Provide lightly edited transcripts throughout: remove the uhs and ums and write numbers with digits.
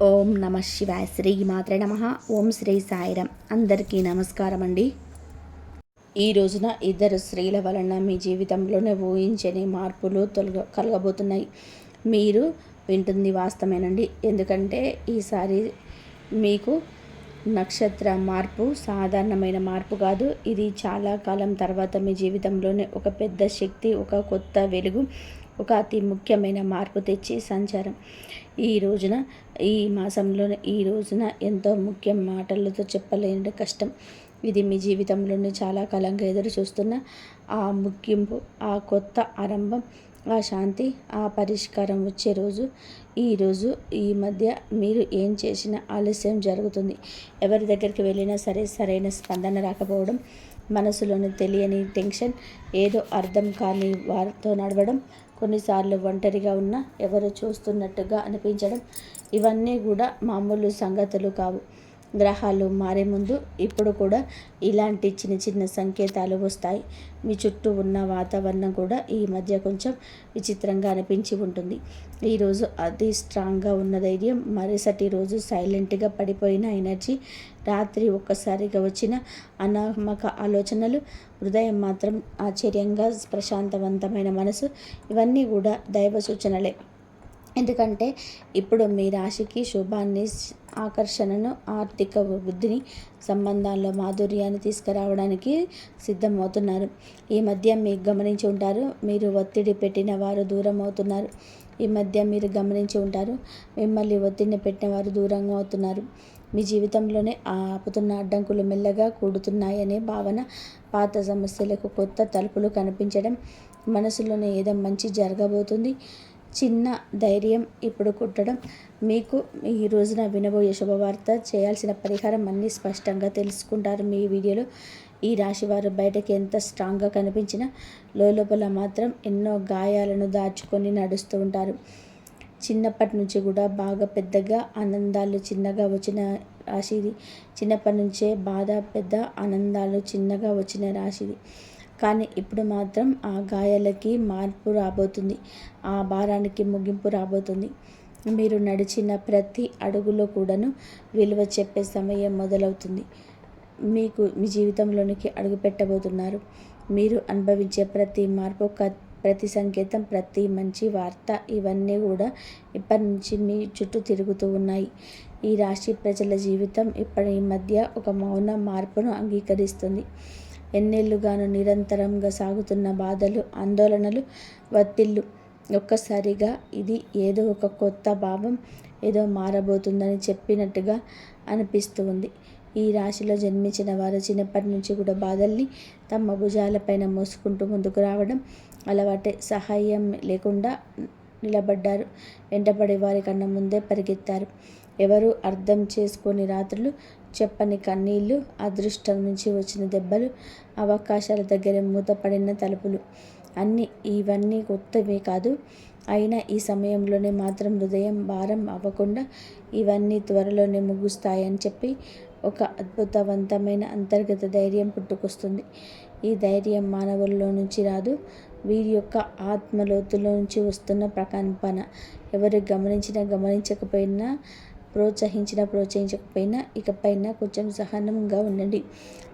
ఓం నమ శివాయ. శ్రీ మాత్రే నమ. ఓం శ్రీ సాయిరం. అందరికీ నమస్కారం అండి. ఈ రోజున ఇద్దరు స్త్రీల వలన మీ జీవితంలోనే ఊహించని మార్పులు కలగబోతున్నాయి. మీరు వింటుంది వాస్తవేనండి. ఎందుకంటే ఈసారి మీకు నక్షత్ర మార్పు సాధారణమైన మార్పు కాదు. ఇది చాలా కాలం తర్వాత మీ జీవితంలోనే ఒక పెద్ద శక్తి, ఒక కొత్త వెలుగు, ఒక అతి ముఖ్యమైన మార్పు తెచ్చి సంచారం. ఈ రోజున ఈ మాసంలోనే ఈ రోజున ఎంతో ముఖ్య మాటలతో చెప్పలేని కష్టం. ఇది మీ జీవితంలోనే చాలా కాలంగా ఎదురు చూస్తున్న ఆ ముగింపు, ఆ కొత్త ఆరంభం, ఆ శాంతి, ఆ పరిష్కారం వచ్చే రోజు ఈరోజు. ఈ మధ్య మీరు ఏం చేసినా ఆలస్యం జరుగుతుంది. ఎవరి దగ్గరికి వెళ్ళినా సరే సరైన స్పందన రాకపోవడం, మనసులోని తెలియని టెన్షన్, ఏదో అర్థం కాని వారితో నడవడం, కొన్నిసార్లు ఒంటరిగా ఉన్న ఎవరు చూస్తున్నట్టుగా అనిపించడం, ఇవన్నీ కూడా మామూలు సంగతులు కావు. గ్రహాలు మారే ముందు ఇప్పుడు కూడా ఇలాంటి చిన్న చిన్న సంకేతాలు వస్తాయి. మీ చుట్టూ ఉన్న వాతావరణం కూడా ఈ మధ్య కొంచెం విచిత్రంగా అనిపించి ఉంటుంది. ఈరోజు అతి స్ట్రాంగ్గా ఉన్న ధైర్యం, మరుసటి రోజు సైలెంట్గా పడిపోయిన ఎనర్జీ, రాత్రి ఒక్కసారిగా వచ్చిన అనామక ఆలోచనలు, హృదయం మాత్రం ఆశ్చర్యంగా ప్రశాంతవంతమైన మనసు, ఇవన్నీ కూడా దైవ సూచనలే. ఎందుకంటే ఇప్పుడు మీ రాశికి శుభాన్ని, ఆకర్షణను, ఆర్థిక వృద్ధిని, సంబంధాల్లో మాధుర్యాన్ని తీసుకురావడానికి సిద్ధమవుతున్నారు. ఈ మధ్య మీరు గమనించి ఉంటారు, మీరు ఒత్తిడి పెట్టిన వారు దూరం అవుతున్నారు. ఈ మధ్య మీరు గమనించి ఉంటారు, మిమ్మల్ని ఒత్తిడిని పెట్టిన వారు దూరంగా అవుతున్నారు. మీ జీవితంలోనే ఆపుతున్న అడ్డంకులు మెల్లగా కూడుతున్నాయనే భావన, పాత సమస్యలకు కొత్త తలుపులు కనిపించడం, మనసులోనే ఏదో మంచి జరగబోతుంది, చిన్న ధైర్యం ఇప్పుడు కుట్టడం. మీకు ఈ రోజున వినబోయే శుభవార్త, చేయాల్సిన పరిహారం అన్నీ స్పష్టంగా తెలుసుకుంటారు మీ వీడియోలో. ఈ రాశివారు బయటకి ఎంత స్ట్రాంగ్గా కనిపించినా లోపల మాత్రం ఎన్నో గాయాలను దాచుకొని నడుస్తూ ఉంటారు. చిన్నప్పటి నుంచి కూడా బాగా పెద్దగా ఆనందాలు చిన్నగా వచ్చిన రాశిది. చిన్నప్పటి నుంచే బాధ పెద్ద, ఆనందాలు చిన్నగా వచ్చిన రాశిది. కానీ ఇప్పుడు మాత్రం ఆ గాయాలకి మార్పు రాబోతుంది, ఆ భారానికి ముగింపు రాబోతుంది. మీరు నడిచిన ప్రతి అడుగులో కూడాను విలువ చెప్పే సమయం మొదలవుతుంది. మీకు మీ జీవితంలోనికి అడుగు పెట్టబోతున్నారు. మీరు అనుభవించే ప్రతి మార్పు, ప్రతి సంకేతం, ప్రతి మంచి వార్త, ఇవన్నీ కూడా ఇప్పటి నుంచి మీ చుట్టూ తిరుగుతూ ఉన్నాయి. ఈ రాశి ప్రజల జీవితం ఇప్పటి మధ్య ఒక మౌన మార్పును అంగీకరిస్తుంది. ఎన్నేళ్లుగాను నిరంతరంగా సాగుతున్న బాధలు, ఆందోళనలు, ఒత్తిళ్లు ఒక్కసారిగా ఇది ఏదో ఒక కొత్త భావం, ఏదో మారబోతుందని చెప్పినట్టుగా అనిపిస్తూ ఉంది. ఈ రాశిలో జన్మించిన వారు చిన్నప్పటి నుంచి కూడా బాధల్ని తమ భుజాలపైన మోసుకుంటూ ముందుకు రావడం అలవాటే. సహాయం లేకుండా నిలబడ్డారు. వెంటపడే వారి కన్నా ముందే పరిగెత్తారు. ఎవరు అర్థం చేసుకొని రాత్రులు, చెప్పని కన్నీళ్ళు, అదృష్టం నుంచి వచ్చిన దెబ్బలు, అవకాశాల దగ్గర మూతపడిన తలుపులు, ఇవన్నీ కొత్తవే కాదు. అయినా ఈ సమయంలోనే మాత్రం హృదయం భారం అవ్వకుండా ఇవన్నీ త్వరలోనే ముగుస్తాయని చెప్పి ఒక అద్భుతవంతమైన అంతర్గత ధైర్యం పుట్టుకొస్తుంది. ఈ ధైర్యం మానవుల్లో నుంచి రాదు, వీరి యొక్క ఆత్మలోతులో నుంచి వస్తున్న ప్రకంపన. ఎవరు గమనించకపోయినా, ప్రోత్సహించకపోయినా ఇకపైన కొంచెం సహనంగా ఉండండి.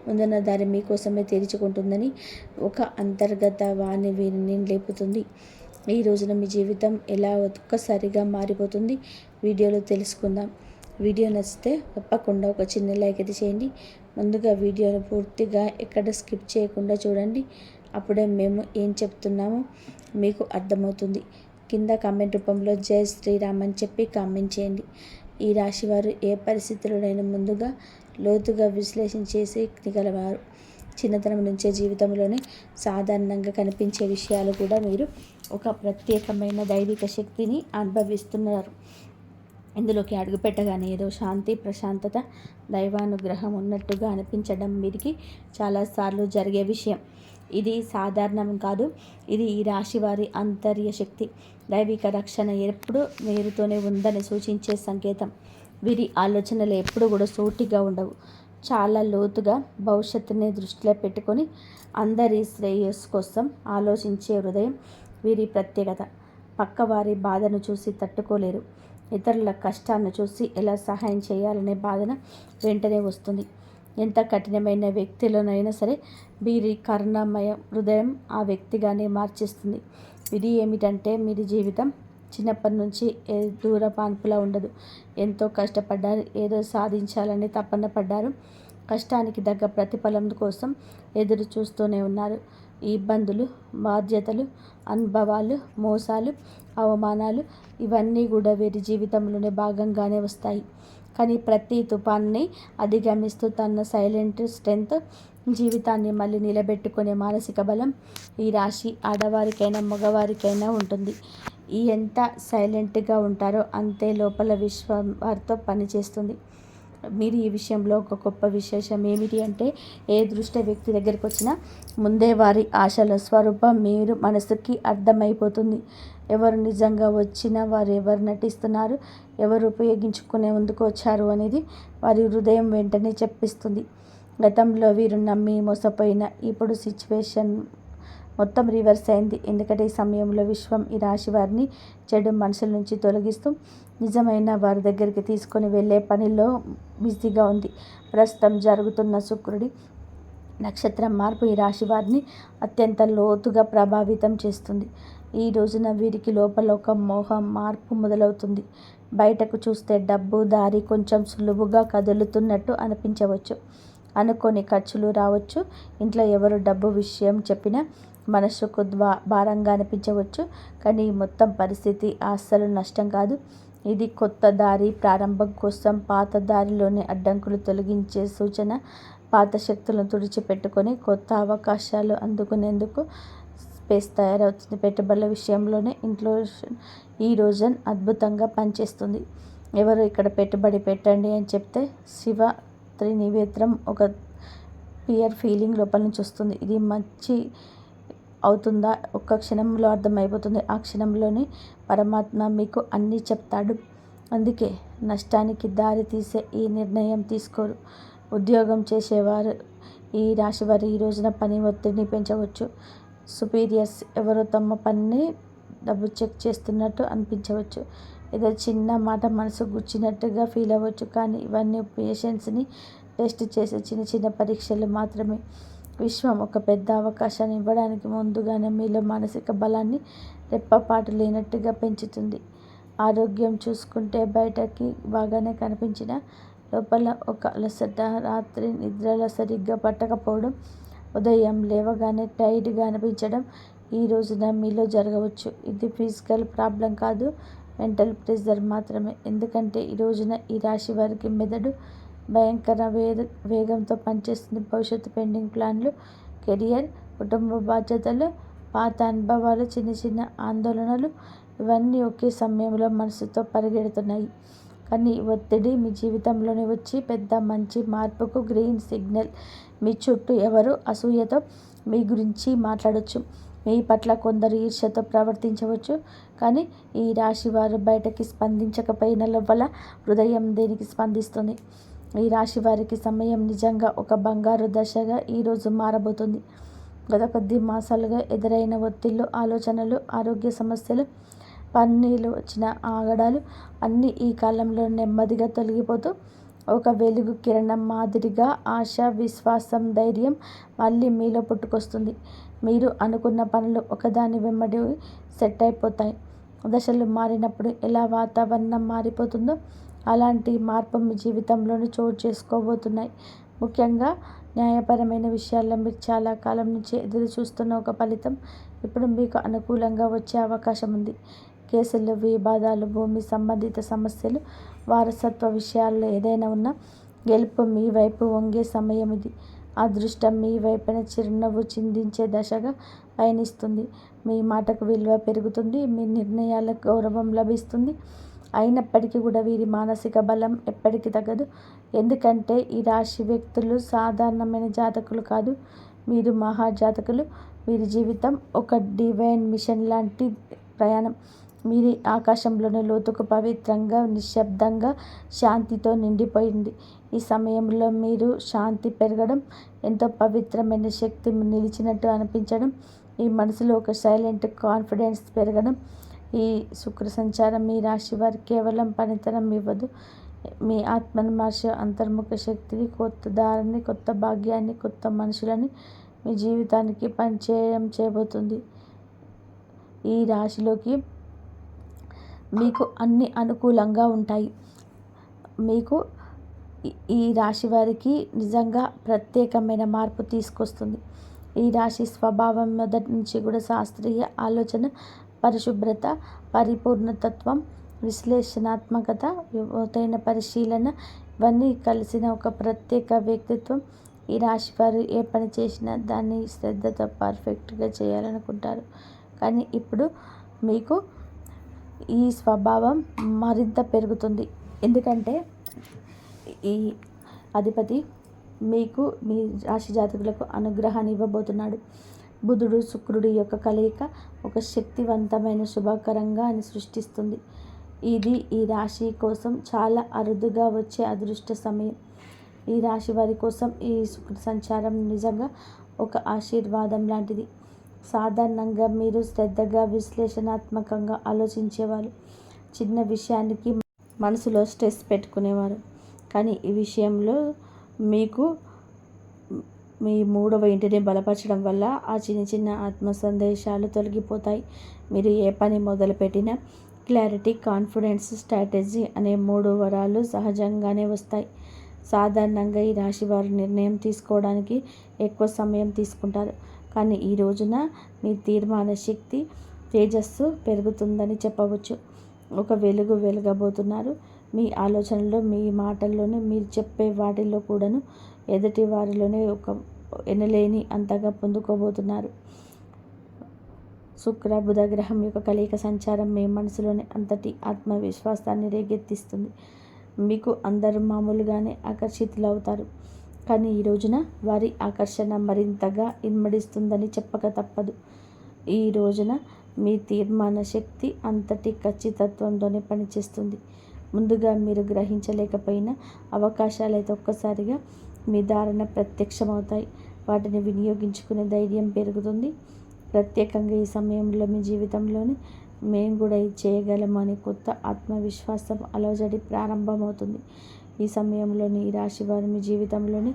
ముందున్న దారి మీకోసమే తెరుచుకుంటుందని ఒక అంతర్గత వాణి వీరిని లేపుతుంది. ఈ రోజున మీ జీవితం ఎలా ఒక్కసారిగా మారిపోతుంది వీడియోలో తెలుసుకుందాం. వీడియో నచ్చితే తప్పకుండా ఒక చిన్న లైక్ అయితే చేయండి. ముందుగా వీడియోను పూర్తిగా ఎక్కడ స్కిప్ చేయకుండా చూడండి. అప్పుడే మేము ఏం చెప్తున్నామో మీకు అర్థమవుతుంది. కింద కామెంట్ రూపంలో జై శ్రీరామ్ అని చెప్పి కామెంట్ చేయండి. ఈ రాశివారు ఏ పరిస్థితుల్లోనైనా ముందుగా లోతుగా విశ్లేషించేయగలవారు. చిన్నతనం నుంచే జీవితంలోనే సాధారణంగా కనిపించే విషయాలు కూడా మీరు ఒక ప్రత్యేకమైన దైవిక శక్తిని అనుభవిస్తున్నారు. ఇందులోకి అడుగుపెట్టగానే ఏదో శాంతి, ప్రశాంతత, దైవానుగ్రహం ఉన్నట్టుగా అనిపించడం వీరికి చాలాసార్లు జరిగే విషయం. ఇది సాధారణం కాదు. ఇది ఈ రాశి వారి అంతర్య శక్తి, దైవిక రక్షణ ఎప్పుడు వీరితోనే ఉందని సూచించే సంకేతం. వీరి ఆలోచనలు ఎప్పుడు కూడా సూటిగా ఉండవు. చాలా లోతుగా భవిష్యత్తుని దృష్టిలో పెట్టుకొని అందరి శ్రేయస్సు కోసం ఆలోచించే హృదయం వీరి ప్రత్యేకత. పక్కవారి బాధను చూసి తట్టుకోలేరు. ఇతరుల కష్టాన్ని చూసి ఎలా సహాయం చేయాలనే బాధన వెంటనే వస్తుంది. ఎంత కఠినమైన వ్యక్తిలోనైనా సరే వీరి కరుణామయ హృదయం ఆ వ్యక్తిగానే మార్చేస్తుంది. విధి ఏమిటంటే వీరి జీవితం చిన్నప్పటి నుంచి దూర పాన్పులా ఉండదు. ఎంతో కష్టపడ్డారు, ఏదో సాధించాలని తపన పడ్డారు. కష్టానికి తగ్గ ప్రతిఫలం కోసం ఎదురు చూస్తూనే ఉన్నారు. ఈ ఇబ్బందులు, బాధ్యతలు, అనుభవాలు, మోసాలు, అవమానాలు ఇవన్నీ కూడా వీరి జీవితంలోనే భాగంగానే వస్తాయి. కానీ ప్రతి తుఫాన్ని అధిగమిస్తూ తన సైలెంట్ స్ట్రెంగ్త్, జీవితాన్ని మళ్ళీ నిలబెట్టుకునే మానసిక బలం ఈ రాశి ఆడవారికైనా మగవారికైనా ఉంటుంది. ఎంత సైలెంట్గా ఉంటారో అంతే లోపల విశ్వం వారితో పనిచేస్తుంది. మీరు ఈ విషయంలో ఒక గొప్ప విశేషం ఏమిటి అంటే, ఏ దృష్ట వ్యక్తి దగ్గరికి వచ్చినా ముందే వారి ఆశల స్వరూపం మీరు మనసుకి అర్థమైపోతుంది. ఎవరు నిజంగా వచ్చినా, వారు ఎవరు నటిస్తున్నారు, ఎవరు ఉపయోగించుకునే ముందుకు వచ్చారు అనేది వారి హృదయం వెంటనే చెప్పిస్తుంది. గతంలో వీరు నమ్మి మోసపోయిన ఇప్పుడు సిచ్యువేషన్ మొత్తం రివర్స్ అయింది. ఎందుకంటే ఈ సమయంలో విశ్వం ఈ రాశి వారిని చెడు మనసుల నుంచి తొలగిస్తూ నిజమైన వారి దగ్గరికి తీసుకొని వెళ్ళే పనిలో బిజీగా ఉంది. ప్రస్తుతం జరుగుతున్న శుక్రుడి నక్షత్రం మార్పు ఈ రాశి వారిని అత్యంత లోతుగా ప్రభావితం చేస్తుంది. ఈ రోజున వీరికి లోపల ఒక మోహం మార్పు మొదలవుతుంది. బయటకు చూస్తే డబ్బు దారి కొంచెం సులువుగా కదులుతున్నట్టు అనిపించవచ్చు. అనుకోని ఖర్చులు రావచ్చు. ఇంట్లో ఎవరు డబ్బు విషయం చెప్పినా మనసుకు భారంగా అనిపించవచ్చు. కానీ మొత్తం పరిస్థితి అస్సలు నష్టం కాదు. ఇది కొత్త దారి ప్రారంభం కోసం పాత దారిలోని అడ్డంకులు తొలగించే సూచన. పాత శక్తులను తుడిచిపెట్టుకొని కొత్త అవకాశాలు అందుకునేందుకు స్పేస్ తయారవుతుంది. పెట్టుబడుల విషయంలోనే ఇంట్లో ఈ రోజు అద్భుతంగా పనిచేస్తుంది. ఎవరు ఇక్కడ పెట్టుబడి పెట్టండి అని చెప్తే శివ త్రినివేత్రం ఒక పియర్ ఫీలింగ్ లోపల నుంచి వస్తుంది. ఇది మంచి అవుతుందా ఒక్క క్షణంలో అర్థమైపోతుంది. ఆ క్షణంలోనే పరమాత్మ మీకు అన్నీ చెప్తాడు. అందుకే నష్టానికి దారి తీసే ఈ నిర్ణయం తీసుకోరు. ఉద్యోగం చేసేవారు ఈ రాశివారు ఈ రోజున పని ఒత్తిడిని పెంచవచ్చు. సుపీరియర్స్ ఎవరో తమ పనిని డబ్బు చెక్ చేస్తున్నట్టు అనిపించవచ్చు. ఏదో చిన్న మాట మనసు గుచ్చినట్టుగా ఫీల్ అవ్వచ్చు. కానీ ఇవన్నీ పేషెన్స్ని టెస్ట్ చేసే చిన్న చిన్న పరీక్షలు మాత్రమే. విశ్వం ఒక పెద్ద అవకాశాన్ని ఇవ్వడానికి ముందుగానే మీలో మానసిక బలాన్ని రెప్పపాటు లేనట్టుగా పెంచుతుంది. ఆరోగ్యం చూసుకుంటే బయటకి బాగానే కనిపించిన లోపల ఒక అలసట, రాత్రి నిద్రలో సరిగ్గా పట్టకపోవడం, ఉదయం లేవగానే టైర్డ్గా అనిపించడం ఈ రోజున మీలో జరగవచ్చు. ఇది ఫిజికల్ ప్రాబ్లం కాదు, మెంటల్ ప్రెషర్ మాత్రమే. ఎందుకంటే ఈ రోజున ఈ రాశి వారికి మెదడు భయంకర వేగంతో పనిచేస్తుంది. భవిష్యత్తు పెండింగ్ ప్లాన్లు, కెరియర్, కుటుంబ బాధ్యతలు, పాత అనుభవాలు, చిన్న చిన్న ఆందోళనలు ఇవన్నీ ఒకే సమయంలో మనసుతో పరిగెడుతున్నాయి. కానీ ఒత్తిడి మీ జీవితంలోనే వచ్చి పెద్ద మంచి మార్పుకు గ్రీన్ సిగ్నల్. మీ చుట్టూ ఎవరు అసూయతో మీ గురించి మాట్లాడవచ్చు. మీ పట్ల కొందరు ఈర్ష్యతో ప్రవర్తించవచ్చు. కానీ ఈ రాశి వారు బయటకి స్పందించకపోయిన లోపల హృదయం దేనికి స్పందిస్తుంది. ఈ రాశి వారికి సమయం నిజంగా ఒక బంగారు దశగా ఈరోజు మారబోతుంది. గత కొద్ది మాసాలుగా ఎదురైన ఒత్తిళ్లు, ఆలోచనలు, ఆరోగ్య సమస్యలు, పన్నీలు వచ్చిన ఆగడాలు అన్నీ ఈ కాలంలో నెమ్మదిగా తొలగిపోతూ ఒక వెలుగు కిరణం మాదిరిగా ఆశ, విశ్వాసం, ధైర్యం మళ్ళీ మీలో పుట్టుకొస్తుంది. మీరు అనుకున్న పనులు ఒకదాని వెంబడి సెట్ అయిపోతాయి. దశలు మారినప్పుడు ఎలా వాతావరణం మారిపోతుందో అలాంటి మార్పు మీ జీవితంలోనే చోటు చేసుకోబోతున్నాయి. ముఖ్యంగా న్యాయపరమైన విషయాల్లో మీరు చాలా కాలం నుంచి ఎదురు చూస్తున్న ఒక ఫలితం ఇప్పుడు మీకు అనుకూలంగా వచ్చే అవకాశం ఉంది. కేసులు, వివాదాలు, భూమి సంబంధిత సమస్యలు, వారసత్వ విషయాల్లో ఏదైనా ఉన్నా గెలుపు మీ వైపు వంగే సమయం ఇది. అదృష్టం మీ వైపున చిరునవ్వు చిందించే దశగా పయనిస్తుంది. మీ మాటకు విలువ పెరుగుతుంది. మీ నిర్ణయాలకు గౌరవం లభిస్తుంది. అయినప్పటికీ కూడా వీరి మానసిక బలం ఎప్పటికీ తగ్గదు. ఎందుకంటే ఈ రాశి వ్యక్తులు సాధారణమైన జాతకులు కాదు, మీరు మహాజాతకులు. వీరి జీవితం ఒక డివైన్ మిషన్ లాంటి ప్రయాణం. మీరి ఆకాశంలోనే లోతుకు పవిత్రంగా, నిశ్శబ్దంగా, శాంతితో నిండిపోయింది. ఈ సమయంలో మీరు శాంతి పెరగడం, ఎంతో పవిత్రమైన శక్తి నిలిచినట్టు అనిపించడం, ఈ మనసులో ఒక సైలెంట్ కాన్ఫిడెన్స్ పెరగడం ఈ శుక్ర సంచారం మీ రాశి వారికి కేవలం పనితనం ఇవ్వదు, మీ ఆత్మవిమర్శ, అంతర్ముఖ శక్తిని, కొత్త దారిని, కొత్త భాగ్యాన్ని, కొత్త మనుషులని మీ జీవితానికి పరిచయం చేయబోతుంది. ఈ రాశిలోకి మీకు అన్ని అనుకూలంగా ఉంటాయి. మీకు ఈ రాశి వారికి నిజంగా ప్రత్యేకమైన మార్పు తీసుకొస్తుంది. ఈ రాశి స్వభావం మొదటి నుంచి కూడా శాస్త్రీయ ఆలోచన, పరిశుభ్రత, పరిపూర్ణతత్వం, విశ్లేషణాత్మకత, లోతైన పరిశీలన ఇవన్నీ కలిసిన ఒక ప్రత్యేక వ్యక్తిత్వం. ఈ రాశి వారు ఏ పని చేసినా దాన్ని శ్రద్ధతో పర్ఫెక్ట్గా చేయాలనుకుంటారు. కానీ ఇప్పుడు మీకు ఈ స్వభావం మరింత పెరుగుతుంది. ఎందుకంటే ఈ అధిపతి మీకు మీ రాశి జాతకులకు అనుగ్రహాన్ని ఇవ్వబోతున్నాడు. బుధుడు శుక్రుడి యొక్క కలయిక ఒక శక్తివంతమైన శుభకరంగా సృష్టిస్తుంది. ఇది ఈ రాశి కోసం చాలా అరుదుగా వచ్చే అదృష్ట సమయం. ఈ రాశి వారి కోసం ఈ శుక్ర సంచారం నిజంగా ఒక ఆశీర్వాదం లాంటిది. సాధారణంగా మీరు శ్రద్ధగా, విశ్లేషణాత్మకంగా ఆలోచించేవారు. చిన్న విషయానికి మనసులో స్ట్రెస్ పెట్టుకునేవారు. కానీ ఈ విషయంలో మీకు మీ 3వ ఇంటిని బలపరచడం వల్ల ఆ చిన్న చిన్న ఆత్మ సందేశాలు తొలగిపోతాయి. మీరు ఏ పని మొదలుపెట్టినా క్లారిటీ, కాన్ఫిడెన్స్, స్ట్రాటజీ అనే 3 వరాలు సహజంగానే వస్తాయి. సాధారణంగా ఈ రాశి వారు నిర్ణయం తీసుకోవడానికి ఎక్కువ సమయం తీసుకుంటారు. కానీ ఈ రోజున మీ తీర్మాన శక్తి, తేజస్సు పెరుగుతుందని చెప్పవచ్చు. ఒక వెలుగు వెలగబోతున్నారు. మీ ఆలోచనలో, మీ మాటల్లోనే, మీరు చెప్పే వాటిల్లో కూడాను ఎదుటి వారిలోనే ఒక ఎనలేని అంతగా పొందుకోబోతున్నారు. శుక్ర బుధ గ్రహం యొక్క కలయిక సంచారం మీ మనసులోని అంతటి ఆత్మవిశ్వాసాన్ని రేకెత్తిస్తుంది. మీకు అందరూ మామూలుగానే ఆకర్షితులవుతారు. కానీ ఈ రోజున వారి ఆకర్షణ మరింతగా ఇమ్మడిస్తుందని చెప్పక తప్పదు. ఈ రోజున మీ తీర్మాన శక్తి అంతటి ఖచ్చితత్వంతోనే పనిచేస్తుంది. ముందుగా మీరు గ్రహించలేకపోయిన అవకాశాలైతే ఒక్కసారిగా మీ దారిన ప్రత్యక్షమవుతాయి. వాటిని వినియోగించుకునే ధైర్యం పెరుగుతుంది. ప్రత్యేకంగా ఈ సమయంలో మీ జీవితంలోని మేము కూడా ఇది చేయగలము అనే కొత్త ఆత్మవిశ్వాసం అలజడి ప్రారంభమవుతుంది. ఈ సమయంలోని ఈ రాశి వారు మీ జీవితంలోని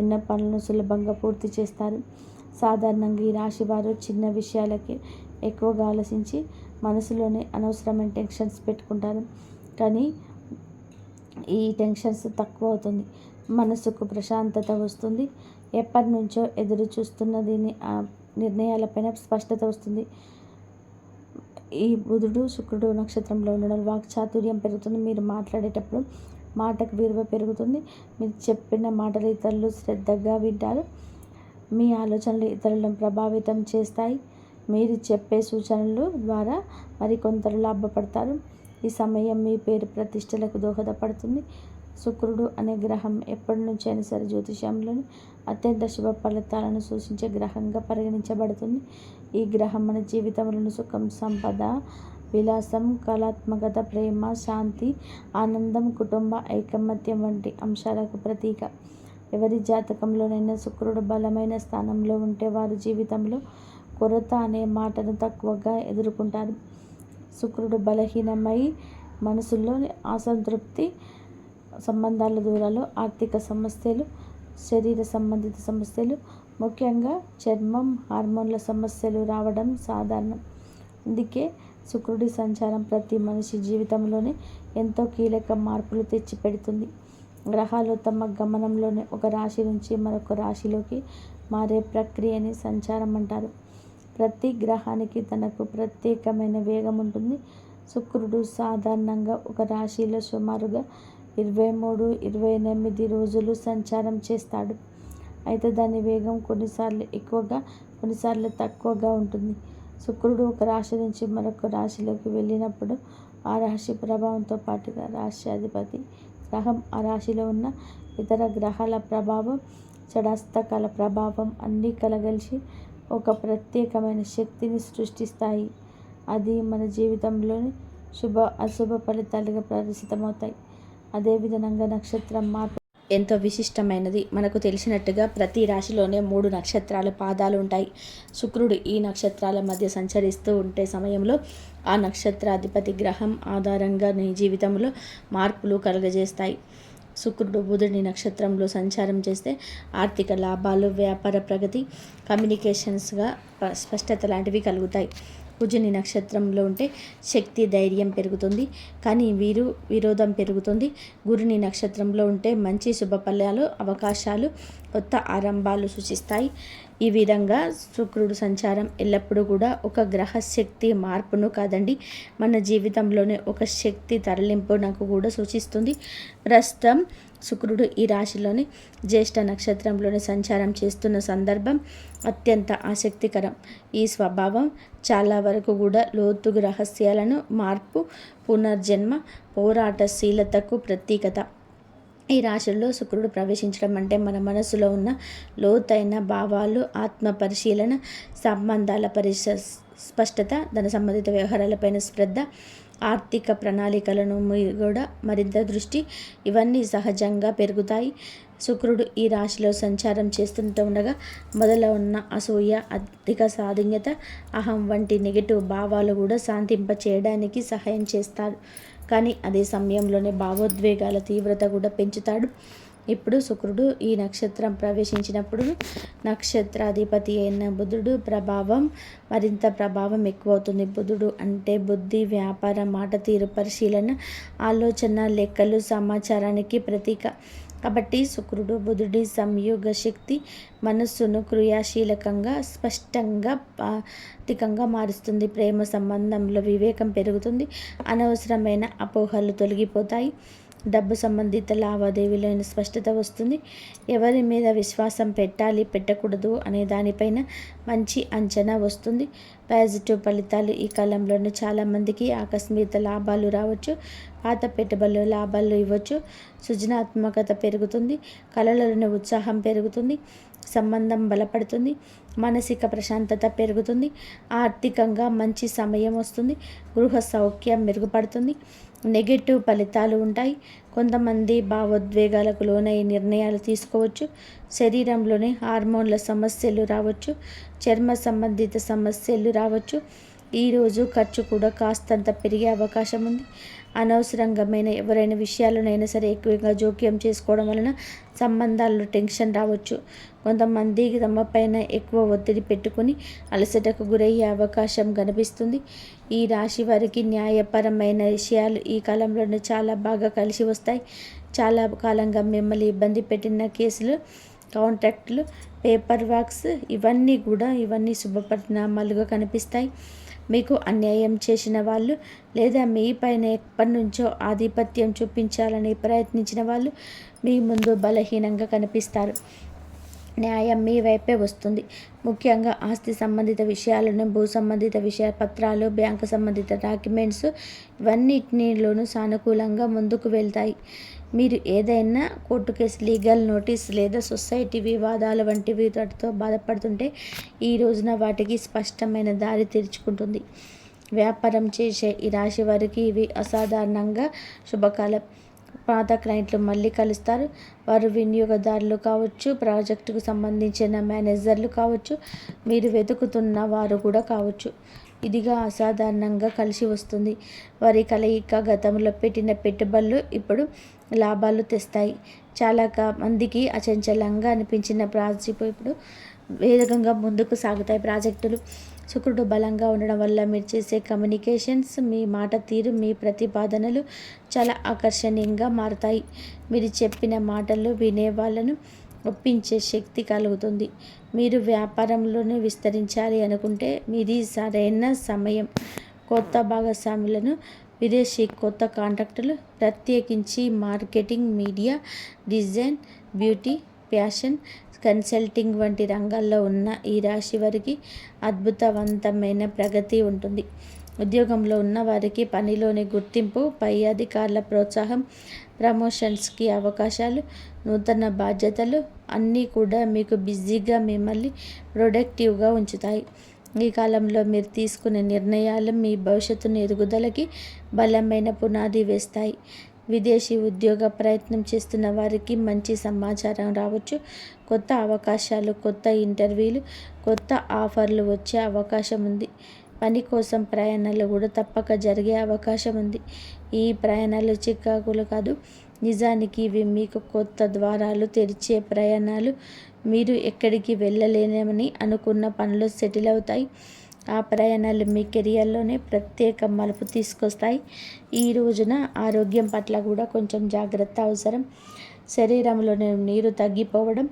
ఎన్నో పనులను సులభంగా పూర్తి చేస్తారు. సాధారణంగా ఈ రాశి వారు చిన్న విషయాలకి ఎక్కువగా ఆలోచించి మనసులోనే అనవసరమైన టెన్షన్స్ పెట్టుకుంటారు. కానీ ఈ టెన్షన్స్ తక్కువ అవుతుంది. మనసుకు ప్రశాంతత వస్తుంది. ఎప్పటి నుంచో ఎదురు చూస్తున్న దీని నిర్ణయాలపైన స్పష్టత వస్తుంది. ఈ బుధుడు శుక్రుడు నక్షత్రంలో ఉండడం వాక్చాతుర్యం పెరుగుతుంది. మీరు మాట్లాడేటప్పుడు మాటకు విలువ పెరుగుతుంది. మీరు చెప్పిన మాటలు ఇతరులు శ్రద్ధగా వింటారు. మీ ఆలోచనలు ఇతరులను ప్రభావితం చేస్తాయి. మీరు చెప్పే సూచనల ద్వారా మరికొందరు లాభపడతారు. ఈ సమయం మీ పేరు ప్రతిష్టలకు దోహదపడుతుంది. శుక్రుడు అనే గ్రహం ఎప్పటి నుంచైనా సరే జ్యోతిష్యంలోని అత్యంత శుభ ఫలితాలను సూచించే గ్రహంగా పరిగణించబడుతుంది. ఈ గ్రహం మన జీవితంలోని సుఖం, సంపద, విలాసం, కళాత్మకత, ప్రేమ, శాంతి, ఆనందం, కుటుంబ ఐకమత్యం వంటి అంశాలకు ప్రతీక. ఎవరి జాతకంలోనైనా శుక్రుడు బలమైన స్థానంలో ఉంటే వారు జీవితంలో కొరత అనే మాటను తక్కువగా ఎదుర్కొంటారు. శుక్రుడు బలహీనమై మనసులోని అసంతృప్తి, సంబంధాల దూరాలు, ఆర్థిక సమస్యలు, శరీర సంబంధిత సమస్యలు, ముఖ్యంగా చర్మం, హార్మోన్ల సమస్యలు రావడం సాధారణం. అందుకే శుక్రుడి సంచారం ప్రతి మనిషి జీవితంలోనే ఎంతో కీలక మార్పులు తెచ్చిపెడుతుంది. గ్రహాలు తమ గమనంలోనే ఒక రాశి నుంచి మరొక రాశిలోకి మారే ప్రక్రియని సంచారం అంటారు. ప్రతి గ్రహానికి తనకు ప్రత్యేకమైన వేగం ఉంటుంది. శుక్రుడు సాధారణంగా ఒక రాశిలో సుమారుగా 23-28 రోజులు సంచారం చేస్తాడు. అయితే దాని వేగం కొన్నిసార్లు ఎక్కువగా, కొన్నిసార్లు తక్కువగా ఉంటుంది. శుక్రుడు ఒక రాశి నుంచి మరొక రాశిలోకి వెళ్ళినప్పుడు ఆ రాశి ప్రభావంతో పాటుగా రాశి అధిపతి గ్రహం, ఆ రాశిలో ఉన్న ఇతర గ్రహాల ప్రభావం, షడాష్టకాల ప్రభావం అన్నీ కలగలిసి ఒక ప్రత్యేకమైన శక్తిని సృష్టిస్తాయి. అది మన జీవితంలోని శుభ, అశుభ ఫలితాలుగా ప్రదర్శితమవుతాయి. అదేవిధంగా నక్షత్రం మార్పు ఎంతో విశిష్టమైనది. మనకు తెలిసినట్టుగా ప్రతి రాశిలోనే 3 నక్షత్రాల పాదాలు ఉంటాయి. శుక్రుడు ఈ నక్షత్రాల మధ్య సంచరిస్తూ ఉంటే సమయంలో ఆ నక్షత్రాధిపతి గ్రహం ఆధారంగా నీ జీవితంలో మార్పులు కలుగజేస్తాయి. శుక్రుడు బుధుడి నక్షత్రంలో సంచారం చేస్తే ఆర్థిక లాభాలు, వ్యాపార ప్రగతి, కమ్యూనికేషన్స్గా స్పష్టత లాంటివి కలుగుతాయి. కుజుని నక్షత్రంలో ఉంటే శక్తి, ధైర్యం పెరుగుతుంది, కానీ విరోధం పెరుగుతుంది. గురుని నక్షత్రంలో ఉంటే మంచి శుభఫలాలు, అవకాశాలు, కొత్త ఆరంభాలు సూచిస్తాయి. ఈ విధంగా శుక్రుడు సంచారం ఎల్లప్పుడూ కూడా ఒక గ్రహ శక్తి మార్పును కాదండి, మన జీవితంలోనే ఒక శక్తి తరలింపునకు కూడా సూచిస్తుంది. ప్రస్తుతం శుక్రుడు ఈ రాశిలోని జ్యేష్ఠ నక్షత్రంలోని సంచారం చేస్తున్న సందర్భం అత్యంత ఆసక్తికరం. ఈ స్వభావం చాలా వరకు కూడా లోతు రహస్యాలను, మార్పు, పునర్జన్మ, పోరాటశీలతకు ప్రతీకత. ఈ రాశుల్లో శుక్రుడు ప్రవేశించడం అంటే మన మనసులో ఉన్న లోతైన భావాలు, ఆత్మ పరిశీలన, సంబంధాల స్పష్టత, ధన సంబంధిత వ్యవహారాలపైన శ్రద్ధ, ఆర్థిక ప్రణాళికలను కూడా మరింత దృష్టి, ఇవన్నీ సహజంగా పెరుగుతాయి. శుక్రుడు ఈ రాశిలో సంచారం చేస్తుంటూ ఉండగా మొదలో ఉన్న అసూయ, అధిక సాధిన్యత, అహం వంటి నెగిటివ్ భావాలు కూడా శాంతింప చేయడానికి సహాయం చేస్తారు. కానీ అదే సమయంలోనే భావోద్వేగాల తీవ్రత కూడా పెంచుతాడు. ఇప్పుడు శుక్రుడు ఈ నక్షత్రం ప్రవేశించినప్పుడు నక్షత్రాధిపతి అయిన బుధుడు మరింత ప్రభావం ఎక్కువవుతుంది. బుధుడు అంటే బుద్ధి, వ్యాపార, మాట తీరు, పరిశీలన, ఆలోచన, లెక్కలు, సమాచారానికి ప్రతీక. కాబట్టి శుక్రుడు బుధుడి సంయోగ శక్తి మనస్సును క్రియాశీలకంగా, స్పష్టంగా, పాతికంగా మారుస్తుంది. ప్రేమ సంబంధంలో వివేకం పెరుగుతుంది, అనవసరమైన అపోహలు తొలగిపోతాయి, డబ్బు సంబంధిత లావాదేవీలైన స్పష్టత వస్తుంది. ఎవరి మీద విశ్వాసం పెట్టాలి, పెట్టకూడదు అనే దానిపైన మంచి అంచనా వస్తుంది. పాజిటివ్ ఫలితాలు. ఈ కాలంలోనే చాలామందికి ఆకస్మిక లాభాలు రావచ్చు, పాత పెట్టుబడులు లాభాలు ఇవ్వచ్చు, సృజనాత్మకత పెరుగుతుంది, కళలోని ఉత్సాహం పెరుగుతుంది, సంబంధం బలపడుతుంది, మానసిక ప్రశాంతత పెరుగుతుంది, ఆర్థికంగా మంచి సమయం వస్తుంది, గృహ సౌఖ్యం మెరుగుపడుతుంది. నెగటివ్ ఫలితాలు ఉంటాయి. కొంతమంది భావోద్వేగాలకు లోనై నిర్ణయాలు తీసుకోవచ్చు, శరీరంలోని హార్మోన్ల సమస్యలు రావచ్చు, చర్మ సంబంధిత సమస్యలు రావచ్చు. ఈరోజు ఖర్చు కూడా కాస్తంత పెరిగే అవకాశం ఉంది. అనవసరంగమైన ఎవరైనా విషయాలనైనా సరే ఎక్కువగా జోక్యం చేసుకోవడం వలన సంబంధాల్లో టెన్షన్ రావచ్చు. కొంతమంది తమపైన ఎక్కువ ఒత్తిడి పెట్టుకుని అలసటకు గురయ్యే అవకాశం కనిపిస్తుంది. ఈ రాశి వారికి న్యాయపరమైన విషయాలు ఈ కాలంలోనే చాలా బాగా కలిసి వస్తాయి. చాలా కాలంగా మిమ్మల్ని ఇబ్బంది పెట్టిన కేసులు, కాంట్రాక్టులు, పేపర్ వర్క్స్ ఇవన్నీ శుభ పరిణామాలుగా కనిపిస్తాయి. మీకు అన్యాయం చేసిన వాళ్ళు లేదా మీ పైన ఎప్పటి నుంచో ఆధిపత్యం చూపించాలని ప్రయత్నించిన వాళ్ళు మీ ముందు బలహీనంగా కనిపిస్తారు. న్యాయం మీ వైపే వస్తుంది. ముఖ్యంగా ఆస్తి సంబంధిత విషయాలను, భూ సంబంధిత పత్రాలు, బ్యాంకు సంబంధిత డాక్యుమెంట్స్ ఇవన్నిటిలోనూ సానుకూలంగా ముందుకు వెళ్తాయి. మీరు ఏదైనా కోర్టు కేసు, లీగల్ నోటీస్ లేదా సొసైటీ వివాదాల వంటివి వాటితో బాధపడుతుంటే ఈ రోజున వాటికి స్పష్టమైన దారి తెరుచుకుంటుంది. వ్యాపారం చేసే ఈ రాశి వారికి ఇవి అసాధారణంగా శుభకాలం. పాత క్లయింట్లు మళ్ళీ కలుస్తారు. వారు వినియోగదారులు కావచ్చు, ప్రాజెక్టుకు సంబంధించిన మేనేజర్లు కావచ్చు, మీరు వెతుకుతున్న వారు కూడా కావచ్చు. ఇదిగా అసాధారణంగా కలిసి వస్తుంది. వారి కలయిక గతంలో పెట్టిన పెట్టుబడులు ఇప్పుడు లాభాలు తెస్తాయి. చాలా మందికి అచంచలంగా అనిపించిన ప్రాజెక్టు ఇప్పుడు వేగంగా ముందుకు సాగుతాయి ప్రాజెక్టులు. శుక్రుడు బలంగా ఉండడం వల్ల మీరు చేసే కమ్యూనికేషన్స్, మీ మాట తీరు, మీ ప్రతిపాదనలు చాలా ఆకర్షణీయంగా మారుతాయి. మీరు చెప్పిన మాటలు వినే వాళ్ళను ఒప్పించే శక్తి కలుగుతుంది. మీరు వ్యాపారంలోనే విస్తరించాలి అనుకుంటే మీది సరైన సమయం. కొత్త భాగస్వాములను, విదేశీ కొత్త కాంట్రాక్టులు, ప్రత్యేకించి marketing, media, design, beauty, fashion, consulting వంటి రంగాల్లో ఉన్న ఈ రాశి వారికి అద్భుతవంతమైన ప్రగతి ఉంటుంది. ఉద్యోగంలో ఉన్న వారికి పనిలోని గుర్తింపు, పై అధికారుల ప్రోత్సాహం, ప్రమోషన్స్కి అవకాశాలు, నూతన బాధ్యతలు అన్నీ కూడా మీకు బిజీగా, మిమ్మల్ని ప్రొడక్టివ్గా ఉంచుతాయి. ఈ కాలంలో మీరు తీసుకునే నిర్ణయాలు మీ భవిష్యత్తును ఎదుగుదలకి బలమైన పునాది వేస్తాయి. విదేశీ ఉద్యోగ ప్రయత్నం చేస్తున్న వారికి మంచి సమాచారం రావచ్చు. కొత్త అవకాశాలు, కొత్త ఇంటర్వ్యూలు, కొత్త ఆఫర్లు వచ్చే అవకాశం ఉంది. పని కోసం ప్రయాణాలు కూడా తప్పక జరిగే అవకాశం ఉంది. ఈ ప్రయాణాలు చికాకులు కాదు, నిజానికి ఇవి మీకు కొత్త ద్వారాలు తెరిచే ప్రయాణాలు. మీరు ఎక్కడికి వెళ్ళలేనని అనుకున్న పనులు సెటిల్ అవుతాయి. ఆ ప్రయాణాలు మీ కెరియర్లోనే ప్రత్యేక మలుపు తీసుకొస్తాయి. ఈ రోజున ఆరోగ్యం పట్ల కూడా కొంచెం జాగ్రత్త అవసరం. శరీరంలోని నీరు తగ్గిపోవడం,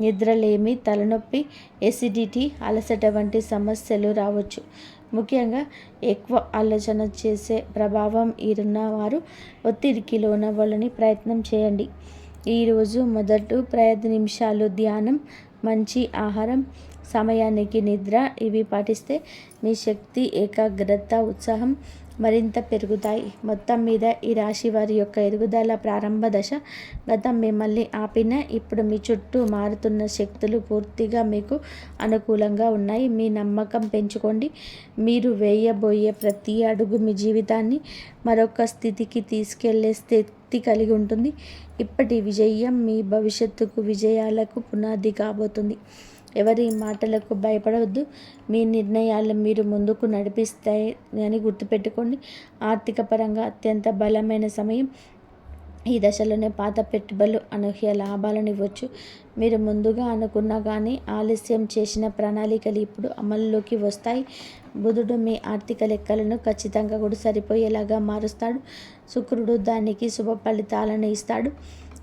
నిద్రలేమి, తలనొప్పి, ఎసిడిటీ, అలసట వంటి సమస్యలు రావచ్చు. ముఖ్యంగా ఎక్కువ ఆలోచన చేసే ప్రభావం ఉన్నవారు ఒత్తిడికి లోనవ్వాలని ప్రయత్నం చేయండి. ఈరోజు మొదటి 5 నిమిషాలు ధ్యానం, మంచి ఆహారం, సమయానికి నిద్ర ఇవి పాటిస్తే మీ శక్తి, ఏకాగ్రత, ఉత్సాహం మరింత పెరుగుతాయి. మొత్తం మీద ఈ రాశి వారి యొక్క ఎదుగుదల ప్రారంభ దశ. గతం మిమ్మల్ని ఆపిన ఇప్పుడు మీ చుట్టూ మారుతున్న శక్తులు పూర్తిగా మీకు అనుకూలంగా ఉన్నాయి. మీ నమ్మకం పెంచుకోండి. మీరు వేయబోయే ప్రతి అడుగు మీ జీవితాన్ని మరొక స్థితికి తీసుకెళ్లే శక్తి కలిగి ఉంటుంది. ఇప్పటి విజయం మీ భవిష్యత్తుకు విజయాలకు పునాది కాబోతుంది. ఎవరి మాటలకు భయపడవద్దు. మీ నిర్ణయాలు మీరు ముందుకు నడిపిస్తాయి అని గుర్తుపెట్టుకోండి. ఆర్థిక పరంగా అత్యంత బలమైన సమయం. ఈ దశలోనే పాత పెట్టుబడులు అనూహ్య లాభాలను ఇవ్వచ్చు. మీరు ముందుగా అనుకున్నా కానీ ఆలస్యం చేసిన ప్రణాళికలు ఇప్పుడు అమల్లోకి వస్తాయి. బుధుడు మీ ఆర్థిక లెక్కలను ఖచ్చితంగా కూడా సరిపోయేలాగా మారుస్తాడు. శుక్రుడు దానికి శుభ ఫలితాలను ఇస్తాడు.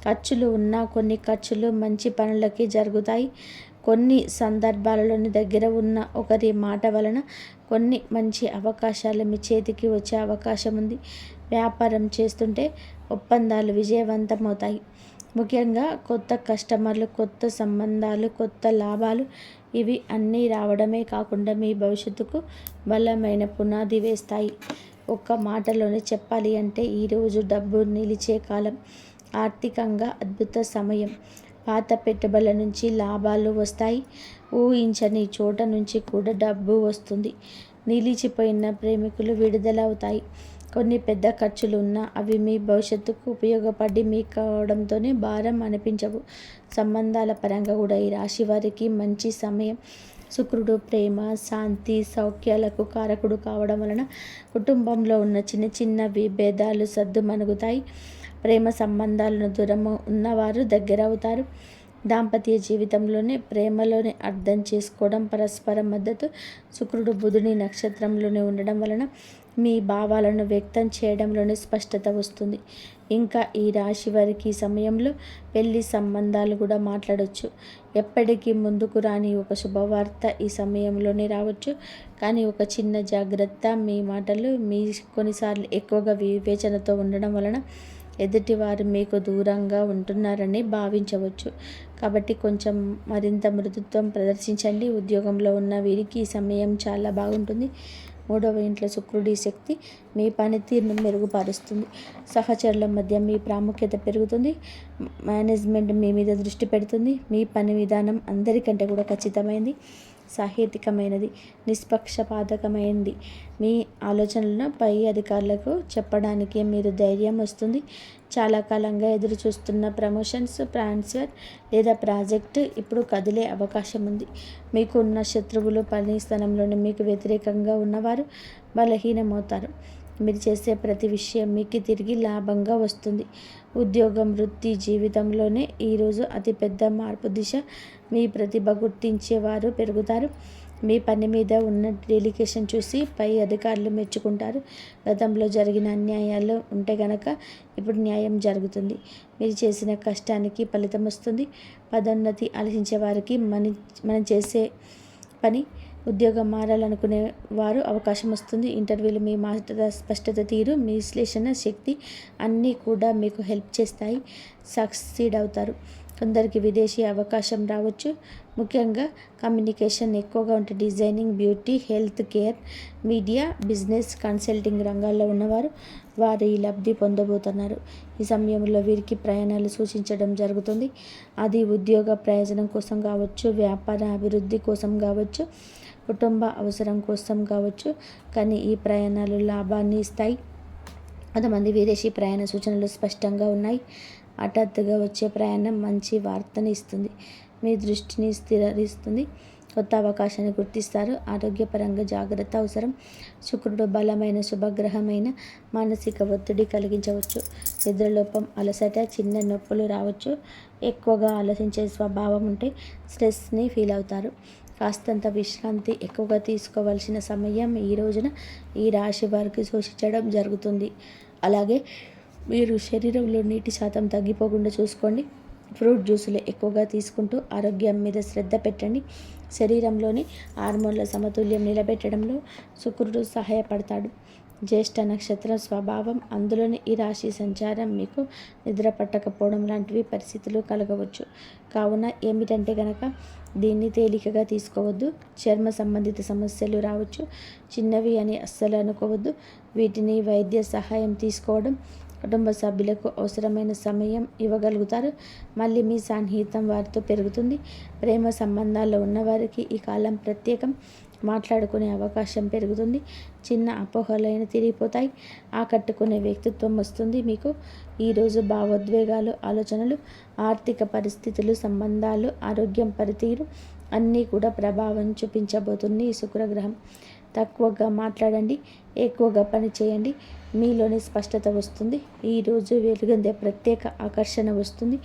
ఖర్చులు ఉన్నా కొన్ని ఖర్చులు మంచి పనులకి జరుగుతాయి. కొన్ని సందర్భాలలోని దగ్గర ఉన్న ఒకరి మాట వలన కొన్ని మంచి అవకాశాలు మీ చేతికి వచ్చే అవకాశం ఉంది. వ్యాపారం చేస్తుంటే ఒప్పందాలు విజయవంతమవుతాయి. ముఖ్యంగా కొత్త కస్టమర్లు, కొత్త సంబంధాలు, కొత్త లాభాలు ఇవి అన్నీ రావడమే కాకుండా మీ భవిష్యత్తుకు బలమైన పునాది వేస్తాయి. ఒక్క మాటలోనే చెప్పాలి అంటే ఈరోజు డబ్బు నిలిచే కాలం. ఆర్థికంగా అద్భుత సమయం. పాత పెట్టుబడుల నుంచి లాభాలు వస్తాయి. ఊహించని చోట నుంచి కూడా డబ్బు వస్తుంది. నిలిచిపోయిన ప్రేమికులు విడుదలవుతాయి. కొన్ని పెద్ద ఖర్చులు ఉన్నా అవి మీ భవిష్యత్తుకు ఉపయోగపడి మీ కావడంతోనే భారం అనిపించవు. సంబంధాల పరంగా కూడా ఈ రాశి వారికి మంచి సమయం. శుక్రుడు ప్రేమ, శాంతి, సౌఖ్యాలకు కారకుడు కావడం వలన కుటుంబంలో ఉన్న చిన్న చిన్న విభేదాలు సద్దుమణుగుతాయి. ప్రేమ సంబంధాలను దూరం ఉన్నవారు దగ్గర అవుతారు. దాంపత్య జీవితంలోనే ప్రేమలోనే అర్థం చేసుకోవడం, పరస్పర మద్దతు. శుక్రుడు బుధుని నక్షత్రంలోనే ఉండడం వలన మీ భావాలను వ్యక్తం చేయడంలోనే స్పష్టత వస్తుంది. ఇంకా ఈ రాశి వారికి ఈ సమయంలో పెళ్లి సంబంధాలు కూడా మాట్లాడవచ్చు. ఎప్పటికీ ముందుకు రాని ఒక శుభవార్త ఈ సమయంలోనే రావచ్చు. కానీ ఒక చిన్న జాగ్రత్త, మీ మాటలు మీ కొన్నిసార్లు ఎక్కువగా వివేచనతో ఉండడం వలన ఎదుటివారు మీకు దూరంగా ఉంటున్నారని భావించవచ్చు. కాబట్టి కొంచెం మరింత మృదుత్వం ప్రదర్శించండి. ఉద్యోగంలో ఉన్న వీరికి ఈ సమయం చాలా బాగుంటుంది. 3వ ఇంట్లో శుక్రుడి శక్తి మీ పనితీరును మెరుగుపరుస్తుంది. సహచరుల మధ్య మీ ప్రాముఖ్యత పెరుగుతుంది. మేనేజ్మెంట్ మీ మీద దృష్టి పెడుతుంది. మీ పని విధానం అందరికంటే కూడా ఖచ్చితమైనది, సాహిత్యకమైనది, నిష్పక్షపాతకమైనది. మీ ఆలోచనలను పై అధికారులకు చెప్పడానికి మీరు ధైర్యం వస్తుంది. చాలా కాలంగా ఎదురు చూస్తున్న ప్రమోషన్స్, ట్రాన్స్ఫర్ లేదా ప్రాజెక్టు ఇప్పుడు కదిలే అవకాశం ఉంది. మీకు ఉన్న శత్రువులు, పని స్థలంలోని మీకు వ్యతిరేకంగా ఉన్నవారు బలహీనమవుతారు. మీరు చేసే ప్రతి విషయం మీకు తిరిగి లాభంగా వస్తుంది. ఉద్యోగం, వృత్తి జీవితంలోనే ఈరోజు అతిపెద్ద మార్పు దిశ. మీ ప్రతిభ గుర్తించేవారు పెరుగుతారు. మీ పని మీద ఉన్న డెడికేషన్ చూసి పై అధికారులు మెచ్చుకుంటారు. గతంలో జరిగిన అన్యాయాలు ఉంటే గనక ఇప్పుడు న్యాయం జరుగుతుంది. మీరు చేసిన కష్టానికి ఫలితం వస్తుంది. పదోన్నతి ఆలోచించే వారికి మనం చేసే పని ఉద్యోగం మారాలనుకునే వారు అవకాశం వస్తుంది. ఇంటర్వ్యూలు మీ మాట స్పష్టత, తీరు, మీ విశ్లేషణ శక్తి అన్నీ కూడా మీకు హెల్ప్ చేస్తాయి. సక్సీడ్ అవుతారు. కొందరికి విదేశీ అవకాశం రావచ్చు. ముఖ్యంగా కమ్యూనికేషన్ ఎక్కువగా ఉంటే designing, beauty, health care, media, business, consulting రంగాల్లో ఉన్నవారు వారు ఈ లబ్ధి పొందబోతున్నారు. ఈ సమయంలో వీరికి ప్రయాణాలు సూచించడం జరుగుతుంది. అది ఉద్యోగ ప్రయోజనం కోసం కావచ్చు, వ్యాపార అభివృద్ధి కోసం కావచ్చు, కుటుంబ అవసరం కోసం కావచ్చు. కానీ ఈ ప్రయాణాలు లాభాన్ని ఇస్తాయి. కొంతమంది విదేశీ ప్రయాణ సూచనలు స్పష్టంగా ఉన్నాయి. హఠాత్తుగా వచ్చే ప్రయాణం మంచి వార్తని ఇస్తుంది. మీ దృష్టిని స్థిరరిస్తుంది. కొత్త అవకాశాన్ని గుర్తిస్తారు. ఆరోగ్యపరంగా జాగ్రత్త అవసరం. శుక్రుడు బలమైన శుభగ్రహమైన మానసిక ఒత్తిడి కలిగించవచ్చు. నిద్రలోపం, అలసట, చిన్న నొప్పులు రావచ్చు. ఎక్కువగా ఆలోచించే స్వభావం ఉంటే స్ట్రెస్ని ఫీల్ అవుతారు. కాస్తంత విశ్రాంతి ఎక్కువగా తీసుకోవాల్సిన సమయం ఈ రోజున ఈ రాశి వారికి సూచించడం జరుగుతుంది. అలాగే మీరు శరీరంలో నీటి శాతం తగ్గిపోకుండా చూసుకోండి. ఫ్రూట్ జ్యూసులు ఎక్కువగా తీసుకుంటూ ఆరోగ్యం మీద శ్రద్ధ పెట్టండి. శరీరంలోని హార్మోన్ల సమతుల్యం నిలబెట్టడంలో శుక్రుడు సహాయపడతాడు. జ్యేష్ఠ నక్షత్రం స్వభావం, అందులోని ఈ రాశి సంచారం మీకు నిద్ర పట్టకపోవడం లాంటివి పరిస్థితులు కలగవచ్చు. కావున ఏమిటంటే గనక దీన్ని తేలికగా తీసుకోవద్దు. చర్మ సంబంధిత సమస్యలు రావచ్చు. చిన్నవి అని అస్సలు అనుకోవద్దు. వీటిని వైద్య సహాయం తీసుకోవడం, కుటుంబ సభ్యులకు అవసరమైన సమయం ఇవ్వగలుగుతారు. మళ్ళీ మీ సాన్నిహిత్యం వారితో పెరుగుతుంది. ప్రేమ సంబంధాల్లో ఉన్నవారికి ఈ కాలం ప్రత్యేకం. మాట్లాడుకునే అవకాశం పెరుగుతుంది. చిన్న అపోహలైన తిరిగిపోతాయి. ఆకట్టుకునే వ్యక్తిత్వం వస్తుంది మీకు. ఈరోజు భావోద్వేగాలు, ఆలోచనలు, ఆర్థిక పరిస్థితులు, సంబంధాలు, ఆరోగ్యం, పనితీరు అన్నీ కూడా ప్రభావం చూపించబోతుంది ఈ శుక్రగ్రహం. తక్కువగా మాట్లాడండి, ఎక్కువగా పని చేయండి. మీలోని స్పష్టత వస్తుంది. ఈరోజు వెలుగొందే ప్రత్యేక ఆకర్షణ వస్తుంది.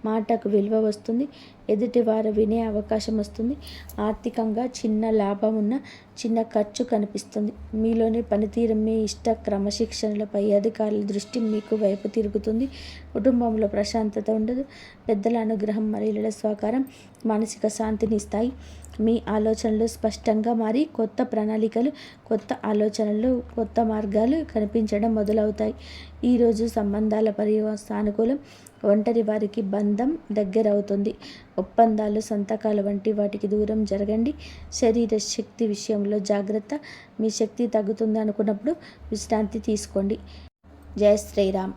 మాటకు విలువ వస్తుంది. ఎదుటివారు వినే అవకాశం వస్తుంది. ఆర్థికంగా చిన్న లాభం ఉన్న చిన్న ఖర్చు కనిపిస్తుంది. మీలోని పనితీరు, మీ ఇష్ట క్రమశిక్షణలపై అధికారుల దృష్టి మీకు వైపు తిరుగుతుంది. కుటుంబంలో ప్రశాంతత ఉండదు. పెద్దల అనుగ్రహం మరియు సహకారం మానసిక శాంతిని ఇస్తాయి. మీ ఆలోచనలు స్పష్టంగా మారి కొత్త ప్రణాళికలు, కొత్త ఆలోచనలు, కొత్త మార్గాలు కనిపించడం మొదలవుతాయి. ఈరోజు సంబంధాల సానుకూలం. ఒంటరి వారికి బంధం దగ్గరవుతుంది. ఒప్పందాలు, సంతకాల వంటి వాటికి దూరం జరగండి. శరీర శక్తి విషయంలో జాగ్రత్త. మీ శక్తి తగ్గుతుంది అనుకున్నప్పుడు విశ్రాంతి తీసుకోండి. జై శ్రీరామ్.